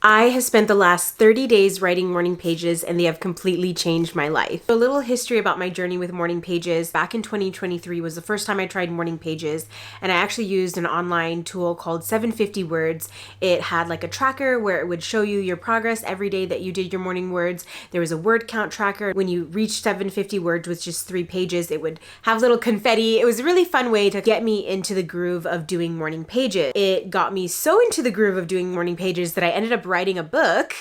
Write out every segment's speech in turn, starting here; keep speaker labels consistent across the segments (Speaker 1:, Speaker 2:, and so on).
Speaker 1: I have spent the last 30 days writing morning pages and they have completely changed my life. A little history about my journey with morning pages. Back in 2023 was the first time I tried morning pages, and I actually used an online tool called 750 Words. It had like a tracker where it would show you your progress every day that you did your morning words. There was a word count tracker. When you reached 750 words with just 3 pages, it would have little confetti. It was a really fun way to get me into the groove of doing morning pages. It got me so into the groove of doing morning pages that I ended up writing a book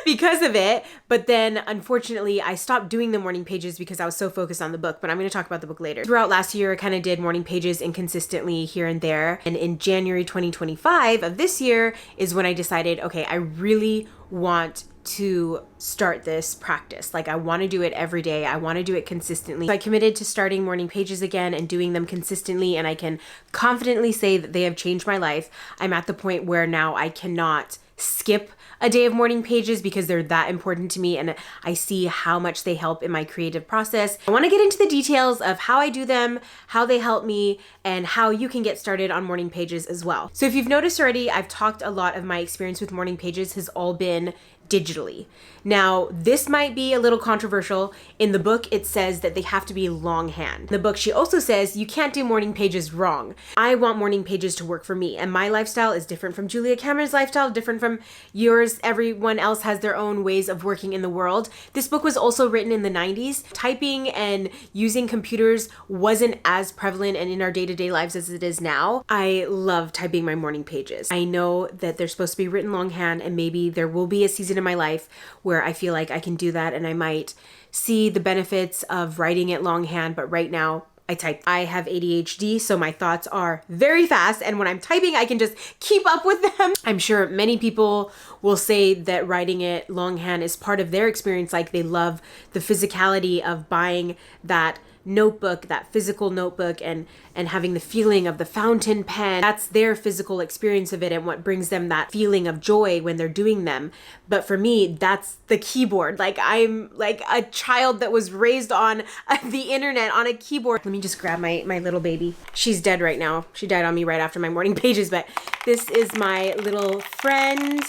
Speaker 1: because of it. But then unfortunately I stopped doing the morning pages because I was so focused on the book, but I'm going to talk about the book later. Throughout last year, I kind of did morning pages inconsistently here and there. And in January 2025 of this year is when I decided, okay, I really want to start this practice. Like I want to do it every day. I want to do it consistently. So I committed to starting morning pages again and doing them consistently. And I can confidently say that they have changed my life. I'm at the point where now I cannot skip a day of morning pages because they're that important to me and I see how much they help in my creative process. I want to get into the details of how I do them, how they help me, and how you can get started on morning pages as well. So if you've noticed already, I've talked a lot of my experience with morning pages has all been digitally. Now, this might be a little controversial. In the book, it says that they have to be longhand. In the book, she also says you can't do morning pages wrong. I want morning pages to work for me, and my lifestyle is different from Julia Cameron's lifestyle, different from yours. Everyone else has their own ways of working in the world. This book was also written in the 90s. Typing and using computers wasn't as prevalent and in our day-to-day lives as it is now. I love typing my morning pages. I know that they're supposed to be written longhand, and maybe there will be a season in my life where I feel like I can do that and I might see the benefits of writing it longhand, but right now I type. I have ADHD, so my thoughts are very fast, and when I'm typing, I can just keep up with them. I'm sure many people will say that writing it longhand is part of their experience, like they love the physicality of buying that notebook, that physical notebook, and having the feeling of the fountain pen. That's their physical experience of it and what brings them that feeling of joy when they're doing them. But for me, that's the keyboard. Like I'm like a child that was raised on the internet on a keyboard. Let me just grab my little baby. She's dead right now. She died on me right after my morning pages, but this is my little friend.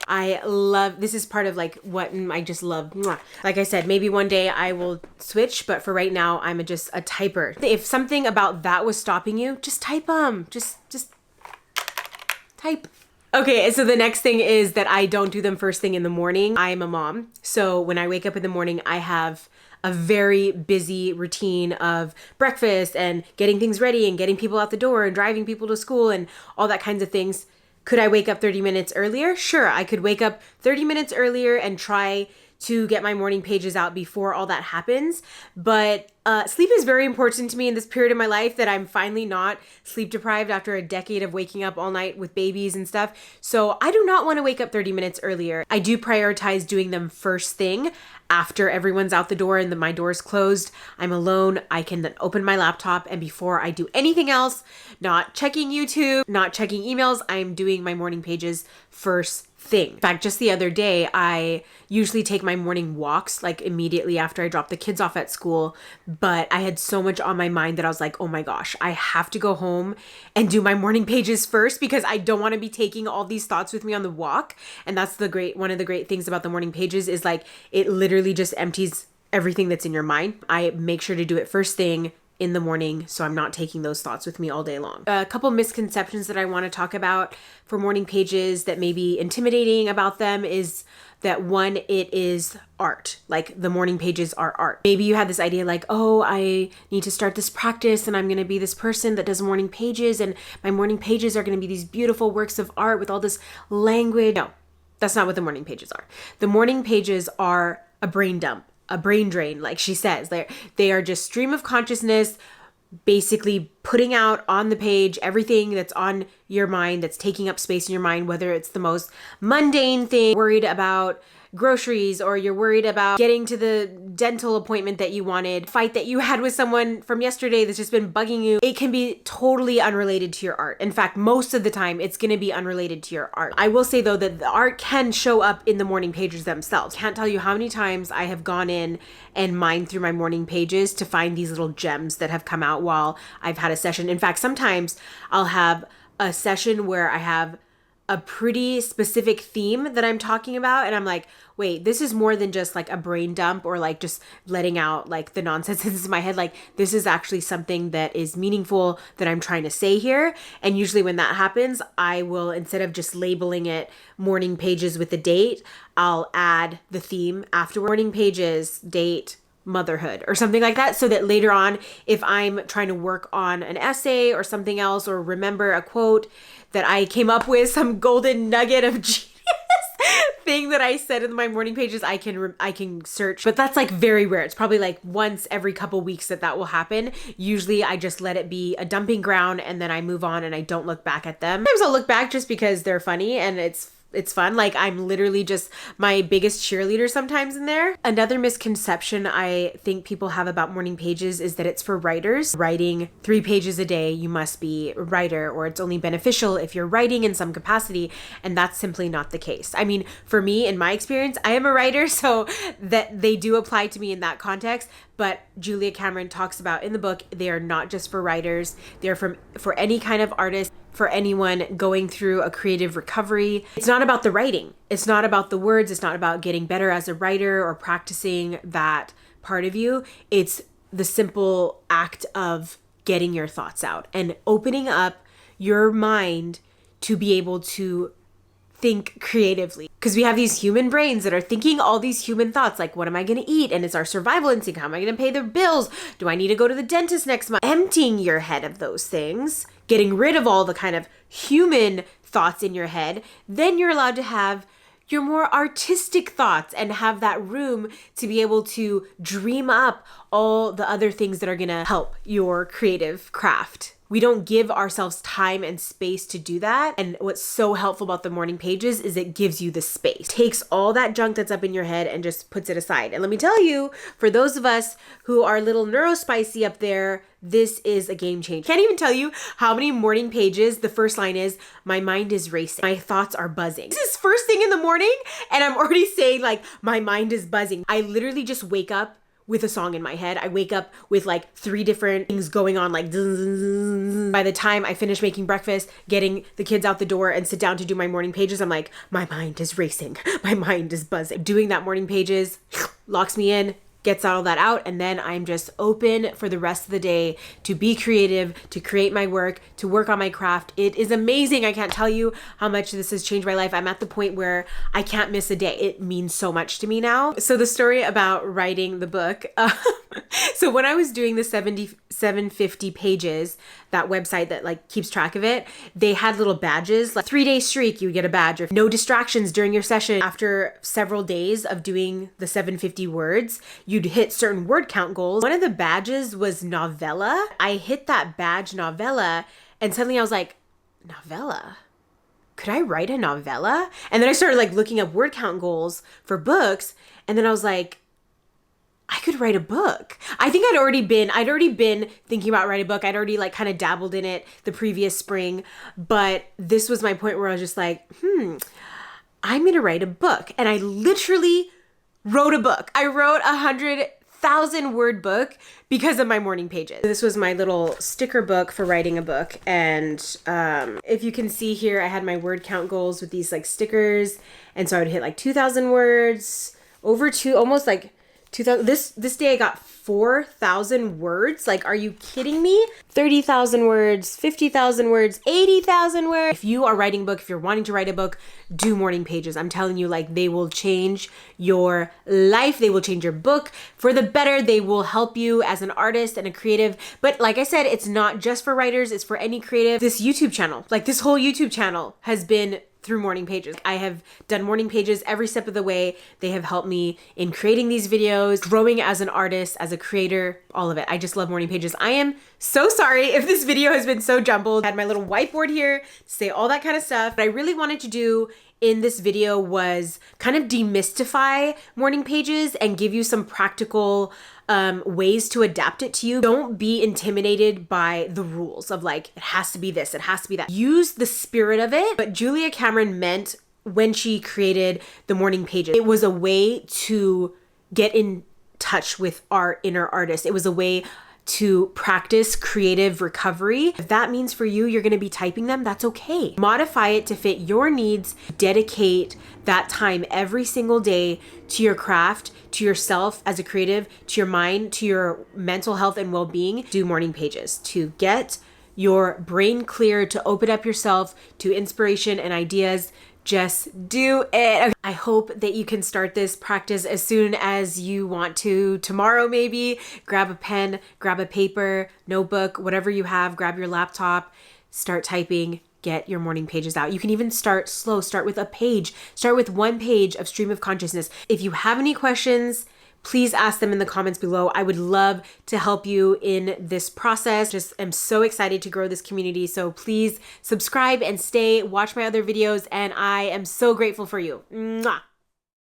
Speaker 1: I love, this is part of like what I just love. Mwah. Like I said, maybe one day I will switch, but for right now, I'm just a typer. If something about that was stopping you, just type them. Just type. Okay, so the next thing is that I don't do them first thing in the morning. I am a mom. So when I wake up in the morning, I have a very busy routine of breakfast and getting things ready and getting people out the door and driving people to school and all that kinds of things. Could I wake up 30 minutes earlier? Sure, I could wake up 30 minutes earlier and try to get my morning pages out before all that happens. But sleep is very important to me in this period of my life that I'm finally not sleep deprived after a decade of waking up all night with babies and stuff. So I do not want to wake up 30 minutes earlier. I do prioritize doing them first thing after everyone's out the door and my door's closed. I'm alone. I can then open my laptop, and before I do anything else, not checking YouTube, not checking emails, I'm doing my morning pages first thing. In fact, just the other day, I usually take my morning walks like immediately after I drop the kids off at school, but I had so much on my mind that I was like, oh my gosh, I have to go home and do my morning pages first because I don't want to be taking all these thoughts with me on the walk. And that's one of the great things about the morning pages is like, it literally just empties everything that's in your mind. I make sure to do it first thing in the morning, so I'm not taking those thoughts with me all day long. A couple misconceptions that I want to talk about for morning pages that may be intimidating about them is that one, it is art. Like the morning pages are art. Maybe you had this idea like, oh, I need to start this practice and I'm going to be this person that does morning pages and my morning pages are going to be these beautiful works of art with all this language. No, that's not what the morning pages are. The morning pages are a brain dump. A brain drain, like she says. They are just stream of consciousness, basically putting out on the page everything that's on your mind, that's taking up space in your mind, whether it's the most mundane thing, worried about groceries, or you're worried about getting to the dental appointment that you wanted, fight that you had with someone from yesterday that's just been bugging you. It can be totally unrelated to your art. In fact, most of the time it's going to be unrelated to your art. I will say though that the art can show up in the morning pages themselves. Can't tell you how many times I have gone in and mined through my morning pages to find these little gems that have come out while I've had a session. In fact, sometimes I'll have a session where I have a pretty specific theme that I'm talking about, and I'm like, wait, this is more than just like a brain dump or like just letting out like the nonsense that's in my head. Like, this is actually something that is meaningful that I'm trying to say here. And usually when that happens, I will, instead of just labeling it morning pages with a date, I'll add the theme after morning pages, date, motherhood or something like that, so that later on, if I'm trying to work on an essay or something else, or remember a quote that I came up with, some golden nugget of genius thing that I said in my morning pages, I can search. But that's like very rare. It's probably like once every couple weeks that will happen. Usually I just let it be a dumping ground and then I move on and I don't look back at them. Sometimes I'll look back just because they're funny and it's fun. Like, I'm literally just my biggest cheerleader sometimes in there. Another misconception I think people have about morning pages is that it's for writers. Writing 3 pages a day, you must be a writer, or it's only beneficial if you're writing in some capacity. And that's simply not the case. I mean, for me, in my experience, I am a writer, so that they do apply to me in that context. But Julia Cameron talks about in the book, they are not just for writers. They're for any kind of artist, for anyone going through a creative recovery. It's not about the writing. It's not about the words. It's not about getting better as a writer or practicing that part of you. It's the simple act of getting your thoughts out and opening up your mind to be able to think creatively. Because we have these human brains that are thinking all these human thoughts, like, what am I going to eat? And it's our survival instinct. How am I going to pay the bills? Do I need to go to the dentist next month? Emptying your head of those things, getting rid of all the kind of human thoughts in your head, then you're allowed to have your more artistic thoughts and have that room to be able to dream up all the other things that are going to help your creative craft. We don't give ourselves time and space to do that. And what's so helpful about the morning pages is it gives you the space. Takes all that junk that's up in your head and just puts it aside. And let me tell you, for those of us who are a little neurospicy up there, this is a game changer. Can't even tell you how many morning pages the first line is, my mind is racing. My thoughts are buzzing. This is first thing in the morning and I'm already saying like, my mind is buzzing. I literally just wake up with a song in my head. I wake up with like 3 different things going on, like by the time I finish making breakfast, getting the kids out the door and sit down to do my morning pages, I'm like, my mind is racing. My mind is buzzing. Doing that morning pages locks me in, gets all that out, and then I'm just open for the rest of the day to be creative, to create my work, to work on my craft. It is amazing. I can't tell you how much this has changed my life. I'm at the point where I can't miss a day. It means so much to me now. So the story about writing the book. So when I was doing the 750 pages, that website that like keeps track of it, they had little badges, like 3-day streak, you get a badge, or no distractions during your session. After several days of doing the 750 words, you'd hit certain word count goals. One of the badges was novella. I hit that badge novella and suddenly I was like, novella? Could I write a novella? And then I started like looking up word count goals for books. And then I was like, I could write a book. I think I'd already been thinking about writing a book. I'd already like kind of dabbled in it the previous spring, but this was my point where I was just like, I'm going to write a book. And I literally wrote a book. I wrote 100,000 word book because of my morning pages. This was my little sticker book for writing a book. And if you can see here, I had my word count goals with these like stickers. And so I would hit like 2,000 words, almost like 2,000. This day I got 4,000 words. Like, are you kidding me? 30,000 words, 50,000 words, 80,000 words. If you are writing a book, if you're wanting to write a book, do morning pages. I'm telling you, like, they will change your life. They will change your book for the better. They will help you as an artist and a creative. But like I said, it's not just for writers. It's for any creative. This YouTube channel, like this whole YouTube channel has been through morning pages. I have done morning pages every step of the way. They have helped me in creating these videos, growing as an artist, as a creator, all of it. I just love morning pages. I am so sorry if this video has been so jumbled. I had my little whiteboard here to say all that kind of stuff. What I really wanted to do in this video was kind of demystify morning pages and give you some practical ways to adapt it to you. Don't be intimidated by the rules of like, it has to be this, it has to be that. Use the spirit of it. But Julia Cameron meant when she created the morning pages, it was a way to get in touch with our inner artist. It was a way to practice creative recovery. If that means for you, you're gonna be typing them, that's okay. Modify it to fit your needs. Dedicate that time every single day to your craft, to yourself as a creative, to your mind, to your mental health and well-being. Do morning pages to get your brain clear, to open up yourself to inspiration and ideas. Just do it. I hope that you can start this practice as soon as you want to. Tomorrow, maybe. Grab a pen, grab a paper, notebook, whatever you have, grab your laptop, start typing, get your morning pages out. You can even start slow. Start with a page. Start with one page of stream of consciousness. If you have any questions, please ask them in the comments below. I would love to help you in this process. Just am so excited to grow this community. So please subscribe and watch my other videos. And I am so grateful for you. Mwah.